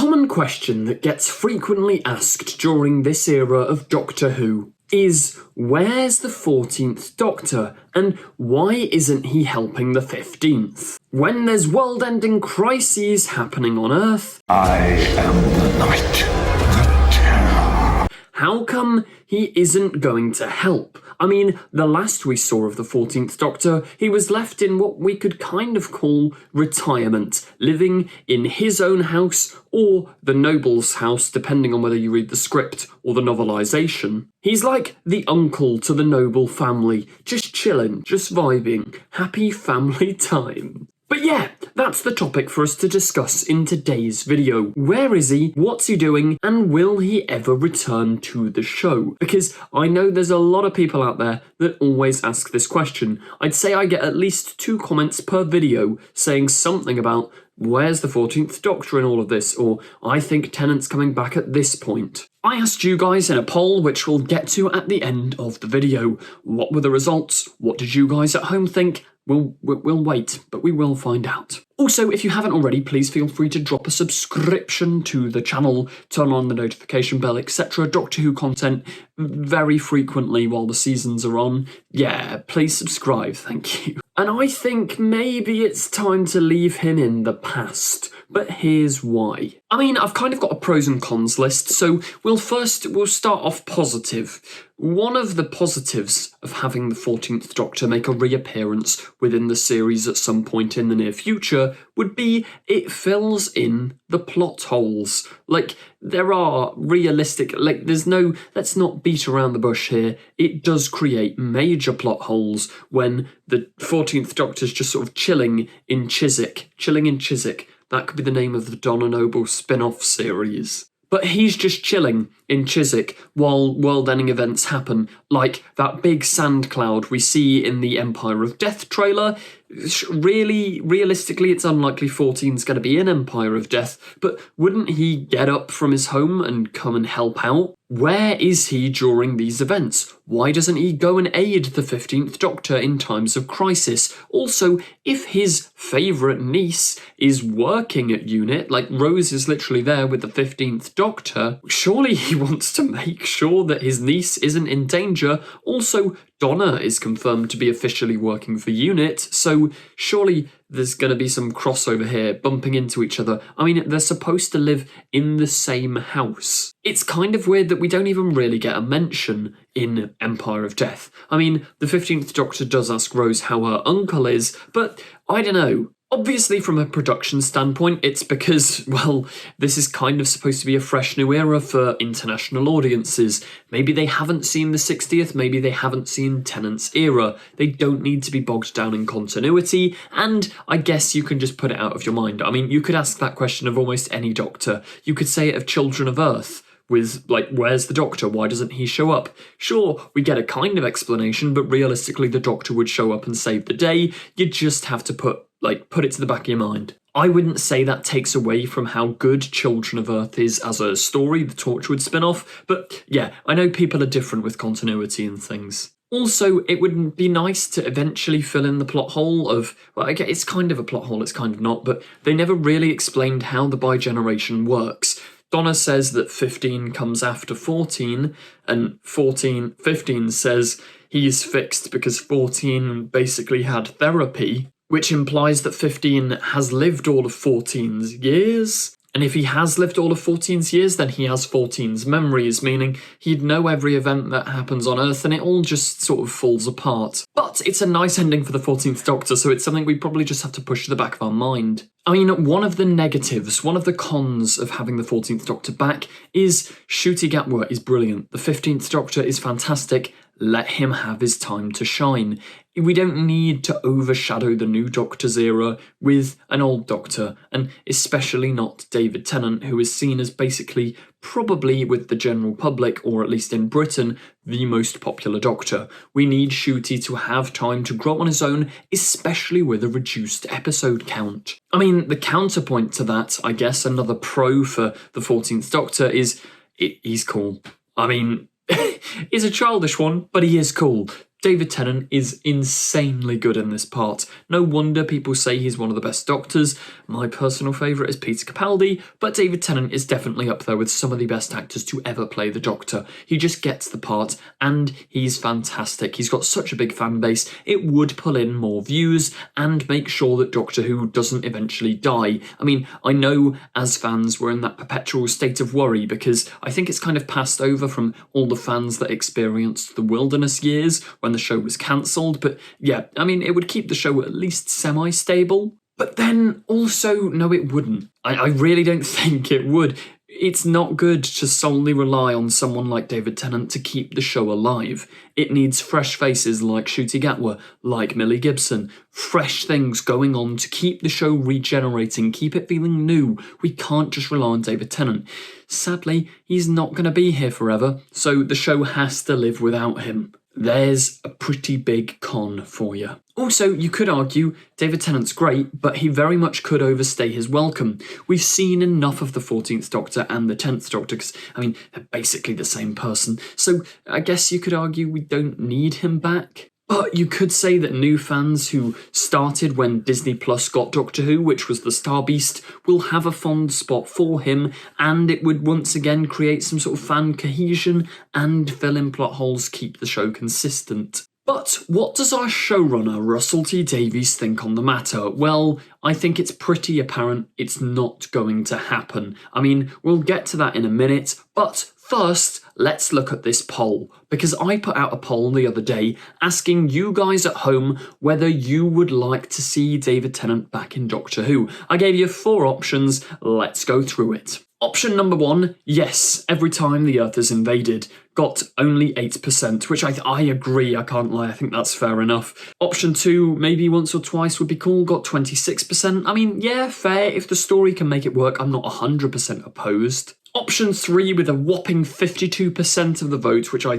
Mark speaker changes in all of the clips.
Speaker 1: common question that gets frequently asked during this era of Doctor Who is, where's the 14th Doctor, and why isn't he helping the 15th? When there's world-ending crises happening on Earth,
Speaker 2: I am the night, the terror.
Speaker 1: How come he isn't going to help? I mean, the last we saw of the 14th Doctor, he was left in what we could kind of call retirement, living in his own house or the noble's house, depending on whether you read the script or the novelisation. He's like the uncle to the noble family, just chilling, just vibing, happy family time. But yeah, that's the topic for us to discuss in today's video. Where is he, what's he doing, and will he ever return to the show? Because I know there's a lot of people out there that always ask this question. I'd say I get at least 2 comments per video saying something about, where's the 14th Doctor in all of this? Or, I think Tennant's coming back at this point. I asked you guys in a poll, which we'll get to at the end of the video. What were the results? What did you guys at home think? We'll wait, but we will find out. Also, if you haven't already, please feel free to drop a subscription to the channel, turn on the notification bell, etc. Doctor Who content very frequently while the seasons are on. Yeah, please subscribe, thank you. And I think maybe it's time to leave him in the past. But here's why. I mean, I've kind of got a pros and cons list, so we'll start off positive. One of the positives of having the 14th Doctor make a reappearance within the series at some point in the near future would be it fills in the plot holes. Like, there are realistic, there's no, let's not beat around the bush here. It does create major plot holes when the 14th Doctor's just sort of chilling in Chiswick. That could be the name of the Donna Noble spin-off series. But he's just chilling in Chiswick while world-ending events happen, like that big sand cloud we see in the Empire of Death trailer. Really, realistically, it's unlikely 14's going to be in Empire of Death, but wouldn't he get up from his home and come and help out? Where is he during these events? Why doesn't he go and aid the 15th Doctor in times of crisis? Also, if his favourite niece is working at UNIT, like Rose is literally there with the 15th Doctor, surely he wants to make sure that his niece isn't in danger. Also, Donna is confirmed to be officially working for UNIT, so surely there's going to be some crossover here, bumping into each other. I mean, they're supposed to live in the same house. It's kind of weird that we don't even really get a mention in Empire of Death. I mean, the 15th Doctor does ask Rose how her uncle is, but I don't know. Obviously, from a production standpoint, it's because, well, this is kind of supposed to be a fresh new era for international audiences. Maybe they haven't seen the 60th, maybe they haven't seen Tennant's era. They don't need to be bogged down in continuity, and I guess you can just put it out of your mind. I mean, you could ask that question of almost any Doctor. You could say it of Children of Earth. With, like, where's the Doctor? Why doesn't he show up? Sure, we get a kind of explanation, but realistically the Doctor would show up and save the day. You just have to put it to the back of your mind. I wouldn't say that takes away from how good Children of Earth is as a story, the Torchwood spin-off, but yeah, I know people are different with continuity and things. Also, it would be nice to eventually fill in the plot hole of, well, okay, it's kind of a plot hole, it's kind of not, but they never really explained how the bi-generation works. Donna says that 15 comes after 14, and 15 says he's fixed because 14 basically had therapy, which implies that 15 has lived all of 14's years. And if he has lived all of 14's years, then he has 14's memories, meaning he'd know every event that happens on Earth and it all just sort of falls apart. But it's a nice ending for the 14th Doctor, so it's something we probably just have to push to the back of our mind. I mean, one of the negatives, one of the cons of having the 14th Doctor back is Ncuti Gatwa is brilliant. The 15th Doctor is fantastic. Let him have his time to shine. We don't need to overshadow the new Doctor's era with an old Doctor, and especially not David Tennant, who is seen as basically, probably with the general public, or at least in Britain, the most popular Doctor. We need Ncuti to have time to grow on his own, especially with a reduced episode count. I mean, the counterpoint to that, I guess, another pro for the 14th Doctor is, he's cool. I mean, he's a childish one, but he is cool. David Tennant is insanely good in this part. No wonder people say he's one of the best Doctors. My personal favourite is Peter Capaldi, but David Tennant is definitely up there with some of the best actors to ever play the Doctor. He just gets the part, and he's fantastic. He's got such a big fan base, it would pull in more views and make sure that Doctor Who doesn't eventually die. I mean, I know as fans we're in that perpetual state of worry because I think it's kind of passed over from all the fans that experienced the wilderness years when the show was cancelled, but yeah, I mean, it would keep the show at least semi-stable. But then also, no, it wouldn't. I really don't think it would. It's not good to solely rely on someone like David Tennant to keep the show alive. It needs fresh faces like Ncuti Gatwa, like Millie Gibson, fresh things going on to keep the show regenerating, keep it feeling new. We can't just rely on David Tennant. Sadly, he's not going to be here forever, so the show has to live without him. There's a pretty big con for you. Also, you could argue David Tennant's great, but he very much could overstay his welcome. We've seen enough of the 14th Doctor and the 10th Doctor, because, I mean, they're basically the same person. So I guess you could argue we don't need him back. But you could say that new fans who started when Disney Plus got Doctor Who, which was the Star Beast, will have a fond spot for him, and it would once again create some sort of fan cohesion and fill in plot holes, keep the show consistent. But what does our showrunner Russell T Davies think on the matter? Well, I think it's pretty apparent it's not going to happen. I mean, we'll get to that in a minute, but first, let's look at this poll, because I put out a poll the other day asking you guys at home whether you would like to see David Tennant back in Doctor Who. I gave you 4 options, let's go through it. Option number 1, yes, every time the Earth is invaded. Got only 8%, which I agree, I can't lie, I think that's fair enough. Option 2, maybe once or twice would be cool, got 26%. I mean, yeah, fair, if the story can make it work, I'm not 100% opposed. Option 3 with a whopping 52% of the vote, which I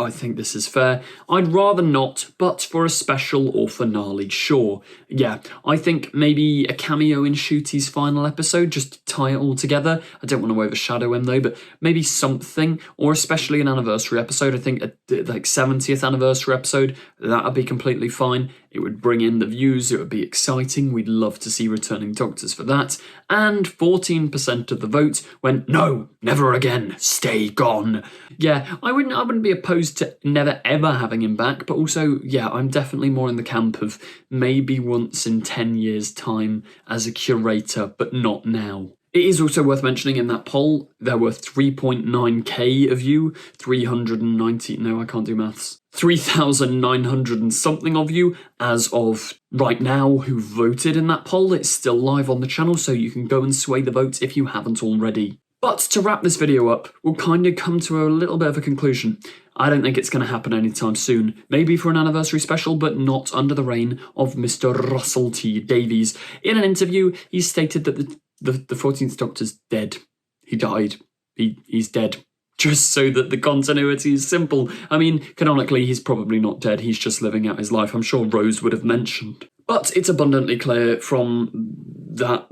Speaker 1: think this is fair. I'd rather not, but for a special or finale, sure. Yeah, I think maybe a cameo in Ncuti's final episode, just to tie it all together. I don't want to overshadow him though, but maybe something, or especially an anniversary episode. I think a like 70th anniversary episode, that'd be completely fine. It would bring in the views, it would be exciting, we'd love to see returning Doctors for that. And 14% of the vote went, no, never again, stay gone. Yeah, I wouldn't be opposed to never ever having him back, but also, yeah, I'm definitely more in the camp of maybe once in 10 years' time as a curator, but not now. It is also worth mentioning in that poll, there were 3.9k of you, 390, no, I can't do maths. 3,900 and something of you as of right now who voted in that poll. It's still live on the channel, so you can go and sway the votes if you haven't already. But to wrap this video up, we'll kind of come to a little bit of a conclusion. I don't think it's going to happen anytime soon. Maybe for an anniversary special, but not under the reign of Mr. Russell T Davies. In an interview, he stated that the 14th Doctor's dead. He died. He's dead. Just so that the continuity is simple. I mean, canonically, he's probably not dead. He's just living out his life. I'm sure Rose would have mentioned. But it's abundantly clear from that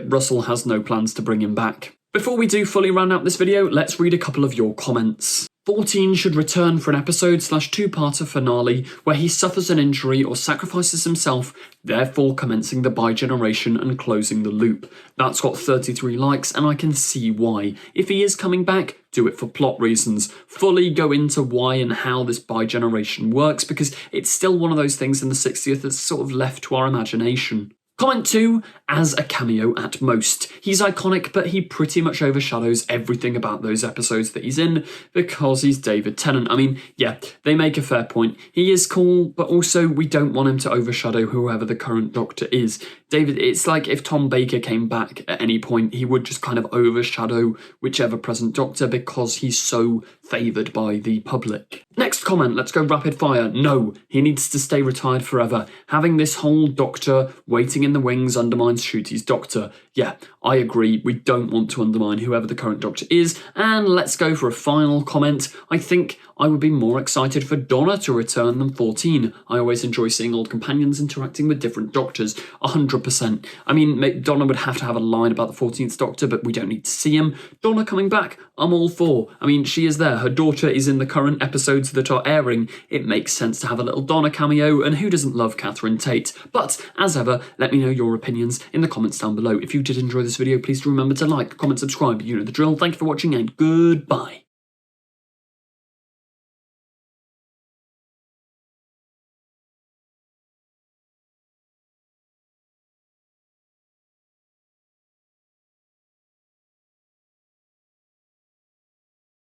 Speaker 1: Russell has no plans to bring him back. Before we do fully round out this video, let's read a couple of your comments. 14 should return for an episode/2-parter finale where he suffers an injury or sacrifices himself, therefore commencing the bi-generation and closing the loop. That's got 33 likes and I can see why. If he is coming back, do it for plot reasons. Fully go into why and how this bi-generation works, because it's still one of those things in the 60th that's sort of left to our imagination. Comment 2, as a cameo at most. He's iconic, but he pretty much overshadows everything about those episodes that he's in because he's David Tennant. I mean, yeah, they make a fair point. He is cool, but also we don't want him to overshadow whoever the current Doctor is. David, it's like if Tom Baker came back at any point, he would just kind of overshadow whichever present Doctor because he's so favoured by the public. Next comment, let's go rapid fire. No, he needs to stay retired forever. Having this whole Doctor waiting in in the wings undermines Ncuti's Doctor. Yeah, I agree, we don't want to undermine whoever the current Doctor is, and let's go for a final comment. I think I would be more excited for Donna to return than 14. I always enjoy seeing old companions interacting with different Doctors, 100%. I mean, Donna would have to have a line about the 14th Doctor, but we don't need to see him. Donna coming back, I'm all for. I mean, she is there, her daughter is in the current episodes that are airing. It makes sense to have a little Donna cameo, and who doesn't love Catherine Tate? But, as ever, let me know your opinions in the comments down below. If you did enjoy this video, please do remember to like, comment, subscribe, you know the drill. Thank you for watching, and goodbye.